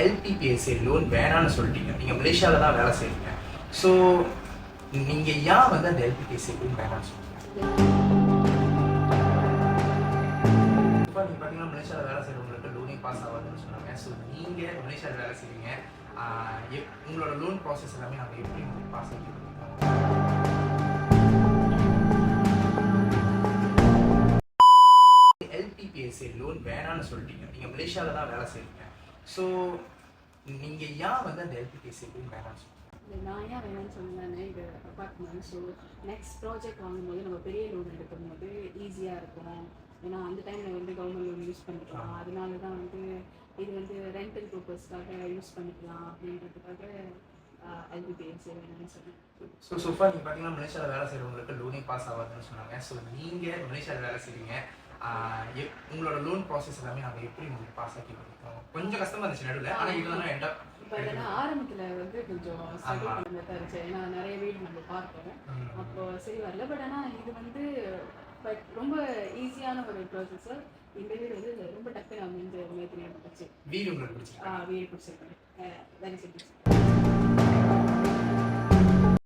எல்டிபிஎஸ்ஏ loan வேணான்னு சொல்லிட்டீங்க. நீங்கள் மலேசியாவில் தான் வேலை செய்றீங்க. ஸோ நீங்கள் ஏன் வந்து அந்த எல்டிபிஎஸ்ஏ லோன் வேணான்னு சொல்றீங்க? இப்போ நீங்கள் பார்த்தீங்கன்னா மலேசியாவில் வேலை செய்கிறவங்களுக்கு லோனே பாஸ் ஆகாதுன்னு சொன்னாங்க. ஸோ நீங்கள் மலேசியாவில் வேலை செய்றீங்க. உங்களோட லோன் ப்ராசஸ் எல்லாமே நாங்கள் எப்படி உங்களுக்கு பாஸ் ஆகி கொடுப்போம்? எல்டிபிஎஸ்ஏ லோன் வேணான்னு சொல்லிட்டீங்க. நீங்கள் மலேசியாவில் தான் வேலை செய்றீங்க. ஸோ நீங்கள் ஏன் வந்து அந்த எல்டிபிஎஸ்ஏ லோன் வேணான்னு சொல்றீங்க? நான் ஏன் வேணும்னு சொன்னேன்னா, இது அப்பார்ட்மெண்ட். ஸோ நெக்ஸ்ட் ப்ராஜெக்ட் வாங்கும்போது நம்ம பெரிய லோன் எடுக்கும்போது ஈஸியாக இருக்கும். ஏன்னா அந்த டைமில் வந்து கவர்மெண்ட் லோன் யூஸ் பண்ணிக்கலாம். அதனால தான் வந்து இது வந்து ரெண்டல் பர்பஸ்க்காக யூஸ் பண்ணிக்கலாம் அப்படின்றதுக்காக எல்பிபிஎஸ்ஏ வேணும்னு சொன்னேன். ஸோ நீங்கள் பார்த்தீங்கன்னா மலேசியாவில் வேலை செய்கிறவங்களுக்கு லோனே பாஸ் ஆகாதுன்னு சொன்னாங்க. ஸோ நீங்கள் மலேசியாவில் வேலை செய்றீங்க. உங்களோட லோன் ப்ராசஸ் எல்லாமே நாங்கள் எப்படி உங்களுக்கு பாஸ் ஆக்கி கொடுப்போம்? கொஞ்சம் கஷ்டமாக இருந்துச்சு நடுவில், ஆனால் இதுதான் எண்ட் அப். இப்போ அதனால் ஆரம்பத்தில் வந்து கொஞ்சம் ஸ்ட்ரகிள் பண்ண தான் இருந்துச்சு. ஏன்னா நிறைய வீடு நம்ம பார்த்தோம், அப்போ சரி வரல. பட் ஆனால் இது வந்து ரொம்ப ஈஸியான ஒரு ப்ராசஸர். இந்த வீடு வந்து ரொம்ப டக்குன்னு அமைஞ்ச நேற்று போச்சு. வீடு உங்களுக்கு பிடிச்சிருக்கு? வீடு பிடிச்சிருக்கேன். Very simple.